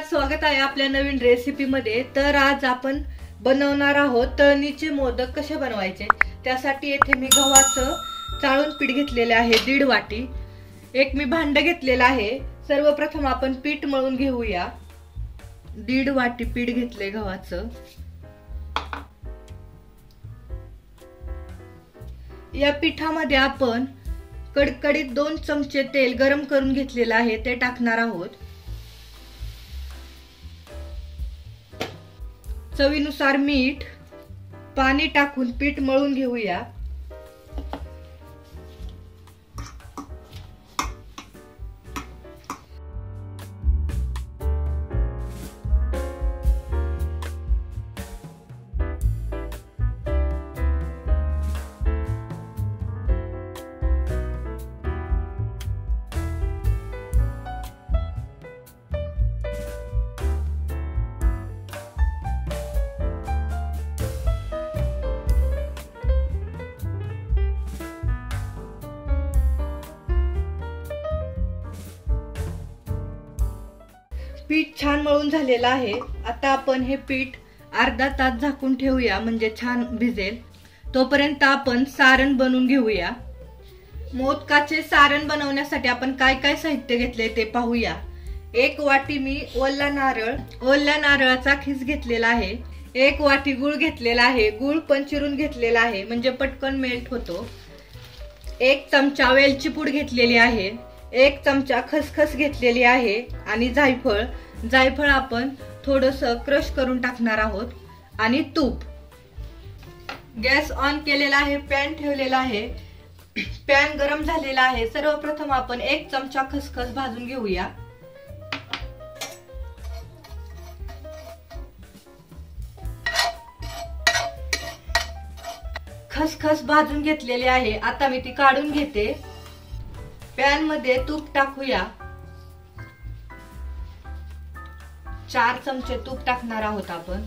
स्वागत आहे आपल्या नवीन रेसिपी मध्ये। तर आज आपण बनवणार आहोत तळणीचे मोदक कसे बनवायचे। त्यासाठी येथे मी गव्हाचं चाळून पीठ घेतलेले आहे 1.5 वाटी। एक मी भांड घेतलेला आहे। सर्वप्रथम आपण पीठ मळून घेऊया। 1.5 वाटी पीठ घेतले गव्हाचं। या पिठामध्ये आपण कडकडीत 2 चमचे तेल गरम करून घेतलेले आहे ते टाकणार आहोत। चवीनुसार मीठ, पाणी टाकून पीठ मळून घेऊया। पीठ छान मळून झालेलं आहे। आता आपण हे पीठ अर्धा तास झाकून ठेवूया म्हणजे छान भिजेल। तोपर्यंत आपण सारण बनवून घेऊया। मोदकाचे सारण बनवण्यासाठी आपण काय काय साहित्य घेतले ते पाहूया। 1 वाटी मी ओला नारळाचा खीस घेतलेला आहे। 1 वाटी गूळ घेतलेला आहे। गूळ पण चिरून घेतलेला आहे म्हणजे पटकन मेल्ट होतो। 1 चमचा वेलची पूड घेतलेली आहे। 1 चमचा खसखस घेतलेली आहे आणि जायफळ आपण थोडंसं क्रश करून टाकणार आहोत आणि तूप। गॅस ऑन केलेला आहे, पॅन ठेवलेला आहे। पॅन गरम झालेला आहे। सर्वप्रथम आपण 1 चमचा खसखस भाजून घेऊया। खसखस भाजून घेतलेली आहे। आता मी ती काढून घेते। पॅन मध्ये तूप टाकूया। 4 चमचे तूप टाकणार आहोत आपण।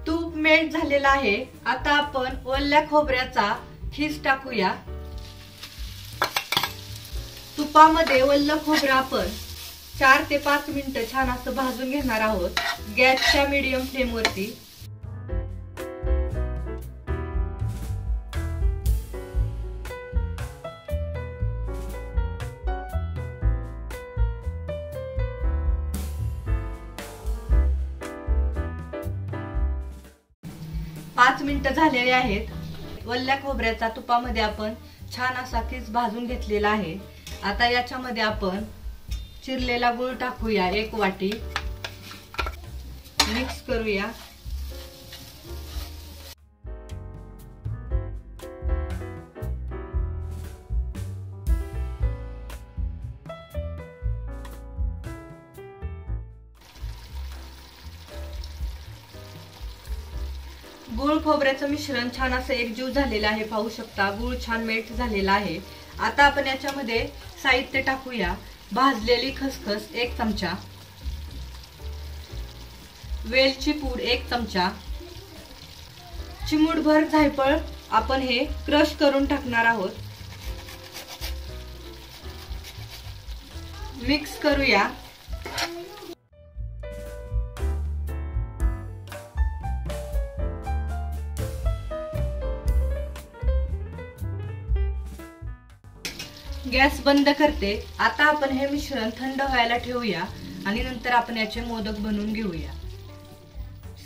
तूप मेल्ट झालेला आहे। आता आपण ओल्या खोबऱ्याचा खीस टाकूया। तुपामध्ये ओलं खोबरं आपण 4 ते 5 मिनिटं छान असं भाजून घेणार आहोत गॅसच्या मीडियम फ्लेम वरती। पाच मिनिटं झालेले आहेत। ओल्या खोबऱ्याचा तुपामध्ये आपण छान असा खीस भाजून घेतलेला आहे। आता याच्यामध्ये आपण चिरलेला गूळ टाकूया 1 वाटी। मिक्स करूया। गूळ खोबऱ्याचं मिश्रण छान असं एकजीव झालेलं आहे। पाहू शकता गूळ छान मेल्ट झालेला आहे। आता आपण याच्यामध्ये साहित्य टाकूया। भाजलेली खसखस 1 चमचा, वेलची पूड 1 चमचा, चिमूटभर जायफळ आपण हे क्रश करून टाकणार आहोत। मिक्स करूया। गॅस बंद करते। आता आपण हे मिश्रण थंड व्हायला ठेवूया आणि नंतर आपण याचे मोदक बनवून घेऊया।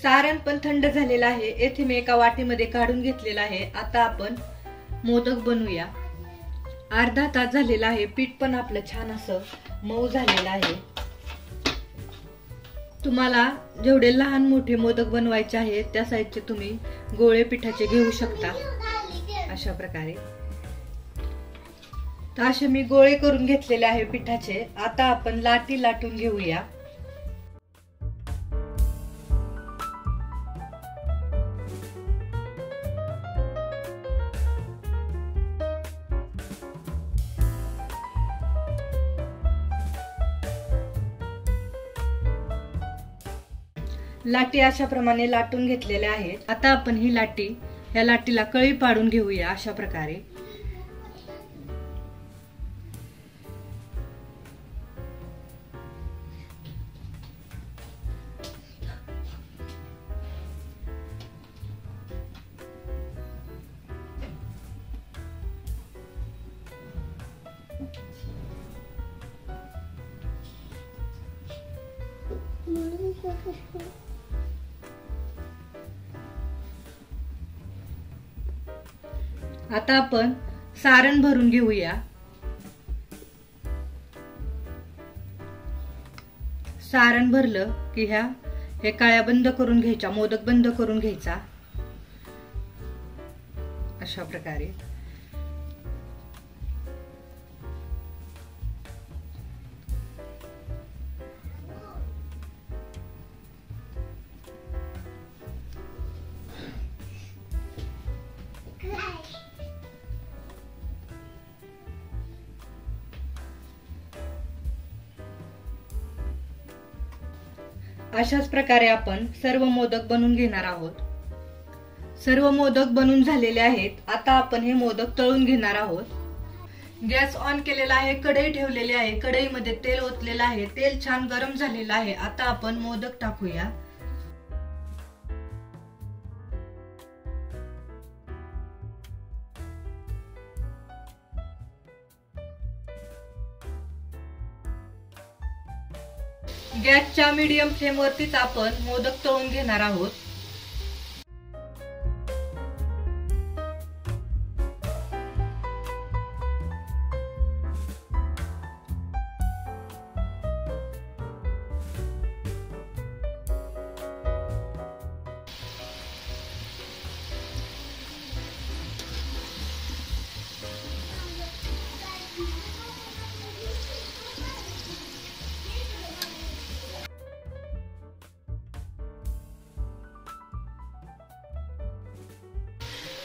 सारण पण थंड झालेलं आहे। येथे मी एका वाटीमध्ये काढून घेतलेला आहे। आता आपण मोदक बनवूया। अर्धा तास झालेला आहे। पीठ पण आपलं छान असं मऊ झालेलं आहे। तुम्हाला जेवढे लहान मोठे मोदक बनवायचे आहेत त्या साईजचे तुम्ही गोळे पिठाचे घेऊ शकता अशा प्रकारे। तर असे मी गोळे करून घेतलेले आहे पिठाचे। आता आपण लाटी लाटून घेऊया। लाटी अशा प्रमाणे लाटून घेतलेल्या आहेत। आता आपण ही लाटी या लाटीला कळी पाडून घेऊया अशा प्रकारे। आता आपण सारण भरून घेऊया। सारण भरलं की हे काळ्या बंद करून घ्यायच्या, मोदक बंद करून घ्यायचा अशा प्रकारे। अशाच प्रकारे आपण सर्व मोदक बनवून घेणार आहोत। सर्व मोदक बनवून झालेले आहेत। आता आपण हे मोदक तळून घेणार आहोत। गॅस ऑन केलेला आहे, कढई ठेवलेली आहे, कढईमध्ये तेल ओतलेलं आहे, तेल छान गरम झालेलं आहे। आता आपण मोदक टाकूया। गॅसच्या मीडियम फ्लेम वरतीच आपण मोदक तळून घेणार आहोत।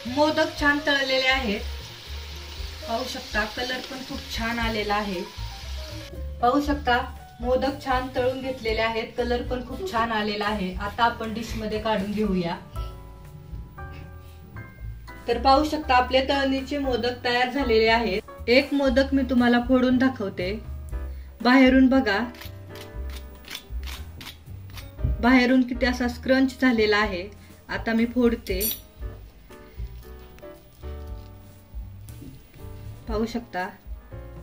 मोदक छान तळलेले आहेत, पाहू शकता कलर पण खूप छान आलेला आहे। पाहू शकता मोदक छान तळून घेतलेले आहेत, कलर पण खूप छान आलेला आहे। आता आपण डिश मध्ये काढून घेऊया। तर पाहू शकता आपले तळणीचे मोदक तयार झालेले आहेत। एक मोदक मी तुम्हाला फोडून दाखवते। बाहेरून बघा, बाहेरून किती असा स्क्रंच झालेला आहे। आता मी फोडते, पाहू शकता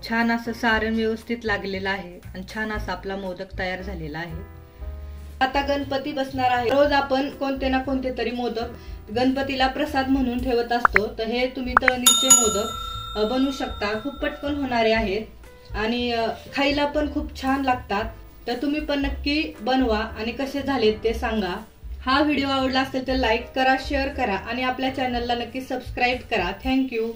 छान असं सारण व्यवस्थित लागलेलं आहे आणि छान असा आपला मोदक तयार झालेला आहे। आता गणपती बसणार आहे। रोज आपण कोणते ना कोणते तरी मोदक गणपतीला प्रसाद म्हणून ठेवत असतो, तर हे तुम्ही तळणीचे मोदक बनवू शकता। खूप पटकन होणारे आहेत आणि खायला पण खूप छान लागतात। तर तुम्ही पण नक्की बनवा आणि कसे झालेत ते सांगा। हा व्हिडिओ आवडला असेल तर लाईक करा, शेअर करा आणि आपल्या चॅनलला नक्की सबस्क्राईब करा। थँक्यू।